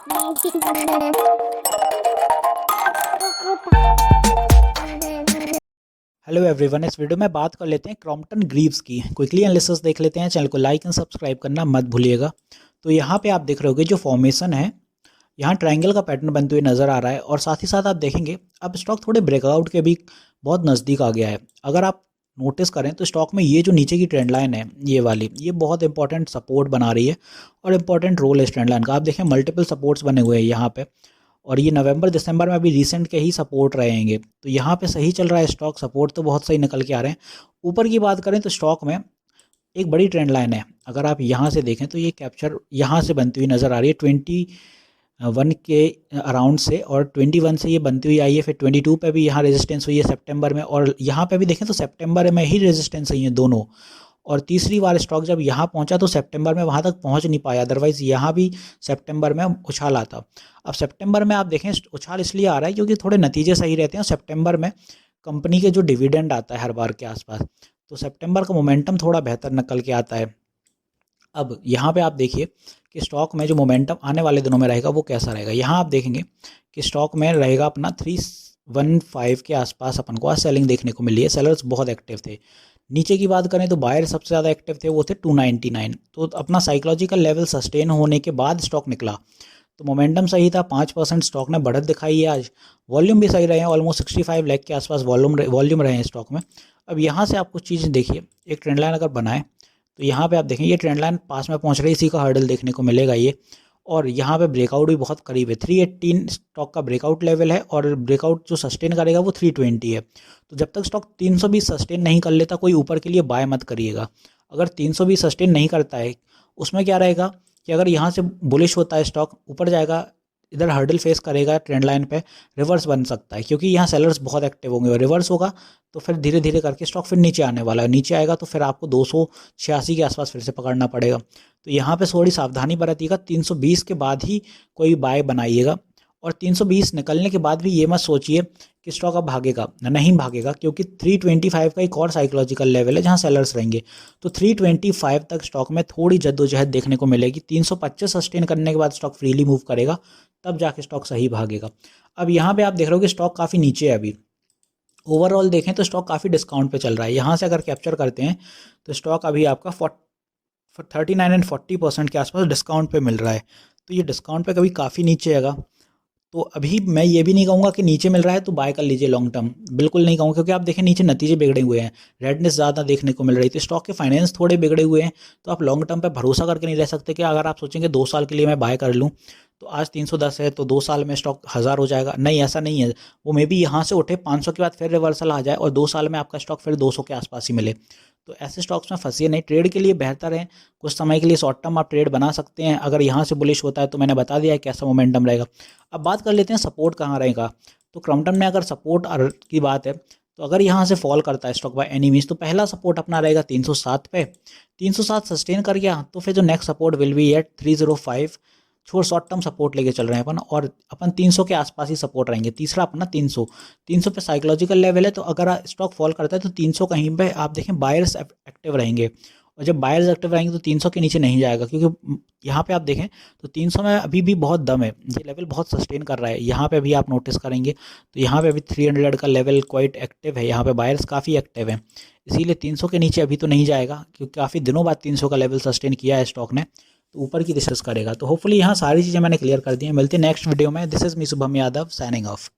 Hello everyone, इस video में बात कर लेते हैं क्रॉम्पटन ग्रीव्स की। क्विकली एनालिसिस देख लेते हैं। चैनल को लाइक एंड सब्सक्राइब करना मत भूलिएगा। तो यहाँ पे आप देख रहे होगे जो फॉर्मेशन है, यहाँ ट्रायंगल का पैटर्न बनते हुए नज़र आ रहा है। और साथ ही साथ आप देखेंगे अब स्टॉक थोड़े ब्रेकआउट के भी बहुत नज़दीक आ गया है। अगर आप नोटिस करें तो स्टॉक में ये जो नीचे की ट्रेंड लाइन है, ये वाली, ये बहुत इंपॉर्टेंट सपोर्ट बना रही है और इंपॉर्टेंट रोल है इस ट्रेंड लाइन का। आप देखें मल्टीपल सपोर्ट्स बने हुए हैं यहाँ पे, और ये नवंबर दिसंबर में अभी रिसेंट के ही सपोर्ट रहेंगे। तो यहाँ पे सही चल रहा है स्टॉक, सपोर्ट तो बहुत सही निकल के आ रहे हैं। ऊपर की बात करें तो स्टॉक में एक बड़ी ट्रेंड लाइन है। अगर आप यहाँ से देखें तो ये कैप्चर यहाँ से बनती हुई नज़र आ रही है 21 के अराउंड से, और 21 से ये बनती हुई आई है। फिर 22 पे भी यहाँ रेजिस्टेंस हुई है सितंबर में, और यहाँ पे भी देखें तो सितंबर में ही रेजिस्टेंस हुई है दोनों। और तीसरी बार स्टॉक जब यहाँ पहुँचा तो सितंबर में वहाँ तक पहुँच नहीं पाया, अदरवाइज़ यहाँ भी सितंबर में उछाल आता। अब सितंबर में आप देखें उछाल इसलिए आ रहा है क्योंकि थोड़े नतीजे सही रहते हैं। सितंबर में कंपनी के जो डिविडेंड आता है हर बार के आसपास, तो सितंबर का मोमेंटम थोड़ा बेहतर निकल के आता है। अब यहाँ पे आप देखिए कि स्टॉक में जो मोमेंटम आने वाले दिनों में रहेगा वो कैसा रहेगा। यहाँ आप देखेंगे कि स्टॉक में रहेगा अपना 315 के आसपास अपन को आज सेलिंग देखने को मिली है। सेलर्स बहुत एक्टिव थे। नीचे की बात करें तो बायर सबसे ज़्यादा एक्टिव थे, वो थे 299। तो अपना साइकोलॉजिकल लेवल सस्टेन होने के बाद स्टॉक निकला, तो मोमेंटम सही था। 5% स्टॉक ने बढ़त दिखाई है आज। वॉल्यूम भी सही रहे हैं, ऑलमोस्ट 65 लाख के आसपास वॉल्यूम रहे हैं स्टॉक में। अब यहाँ से आप कुछ चीज़ें देखिए, एक ट्रेंड लाइन अगर बनाए तो यहाँ पे आप देखें ये ट्रेंड लाइन पास में पहुँच रही है, इसी का हर्डल देखने को मिलेगा ये। और यहाँ पे ब्रेकआउट भी बहुत करीब है। 318 स्टॉक का ब्रेकआउट लेवल है, और ब्रेकआउट जो सस्टेन करेगा वो 320 है। तो जब तक स्टॉक 320 सस्टेन नहीं कर लेता, कोई ऊपर के लिए बाय मत करिएगा। अगर 320 सस्टेन नहीं करता है, उसमें क्या रहेगा कि अगर यहाँ से बुलिश होता है स्टॉक, ऊपर जाएगा, इधर हर्डल फेस करेगा ट्रेंड लाइन पे, रिवर्स बन सकता है क्योंकि यहाँ सेलर्स बहुत एक्टिव होंगे। और रिवर्स होगा तो फिर धीरे धीरे करके स्टॉक फिर नीचे आने वाला है। नीचे आएगा तो फिर आपको 286 के आसपास फिर से पकड़ना पड़ेगा। तो यहाँ पे थोड़ी सावधानी बरतिएगा। 320 के बाद ही कोई बाय बनाइएगा, और 320 निकलने के बाद भी ये मत सोचिए कि स्टॉक अब भागेगा, नहीं भागेगा, क्योंकि 325 का एक और साइकोलॉजिकल लेवल है जहाँ सेलर्स रहेंगे। तो 325 तक स्टॉक में थोड़ी जद्दोजहद देखने को मिलेगी। 325 सस्टेन करने के बाद स्टॉक फ्रीली मूव करेगा, तब जाके स्टॉक सही भागेगा। अब यहाँ पे आप देख रहे हो कि स्टॉक काफ़ी नीचे है अभी। ओवरऑल देखें तो स्टॉक काफ़ी डिस्काउंट पे चल रहा है। यहाँ से अगर कैप्चर करते हैं तो स्टॉक अभी आपका 39 एंड 40% के आसपास डिस्काउंट पे मिल रहा है। तो ये डिस्काउंट पे कभी काफ़ी नीचे आएगा तो अभी मैं ये भी नहीं कहूँगा कि नीचे मिल रहा है तो बाय कर लीजिए लॉन्ग टर्म, बिल्कुल नहीं कहूँगा, क्योंकि आप देखें नीचे नतीजे बिगड़े हुए हैं, रेडनेस ज़्यादा देखने को मिल रही थी, स्टॉक के फाइनेंस थोड़े बिगड़े हुए हैं। तो आप लॉन्ग टर्म पे भरोसा करके नहीं रह सकते कि अगर आप सोचेंगे 2 साल के लिए मैं बाय कर लूँ तो आज 310 है तो 2 साल में स्टॉक 1000 हो जाएगा। नहीं, ऐसा नहीं है। वो मे बी यहाँ से उठे 500 के बाद फिर रिवर्सल आ जाए और 2 साल में आपका स्टॉक फिर 200 के आसपास ही मिले। तो ऐसे स्टॉक्स में फंसिए नहीं। ट्रेड के लिए बेहतर है कुछ समय के लिए शॉर्ट टर्म आप ट्रेड बना सकते हैं। अगर यहाँ से बुलिश होता है तो मैंने बता दिया है कैसा मोमेंटम रहेगा। अब बात कर लेते हैं सपोर्ट कहाँ रहेगा। तो क्रॉम्पटन में अगर सपोर्ट की बात है तो अगर यहाँ से फॉल करता है स्टॉक बाय एनी मींस, तो पहला सपोर्ट अपना रहेगा 307 पे। 307 सस्टेन कर गया तो फिर जो next support will be at 305। Short term support लेके चल रहे हैं अपन, और अपन 300 के आसपास ही सपोर्ट रहेंगे। तीसरा अपना 300 पे साइकोलॉजिकल लेवल है। तो अगर स्टॉक फॉल करता है तो 300 कहीं पे आप देखें बायर्स एक्टिव रहेंगे, और जब बायर्स एक्टिव रहेंगे तो 300 के नीचे नहीं जाएगा, क्योंकि यहाँ पे आप देखें तो 300 में अभी भी बहुत दम है। ये लेवल बहुत सस्टेन कर रहा है। यहाँ पे भी आप नोटिस करेंगे तो यहाँ पे अभी 300 का लेवल क्वाइट एक्टिव है। यहाँ पे बायर्स काफ़ी एक्टिव हैं, इसीलिए 300 के नीचे अभी तो नहीं जाएगा, क्योंकि काफ़ी दिनों बाद 300 का लेवल सस्टेन किया है स्टॉक ने, तो ऊपर की डिस्कस करेगा। तो होपफुली यहाँ सारी चीज़ें मैंने क्लियर कर दी हैं। मिलते हैं नेक्स्ट वीडियो में। This is me Shubham Yadav signing off.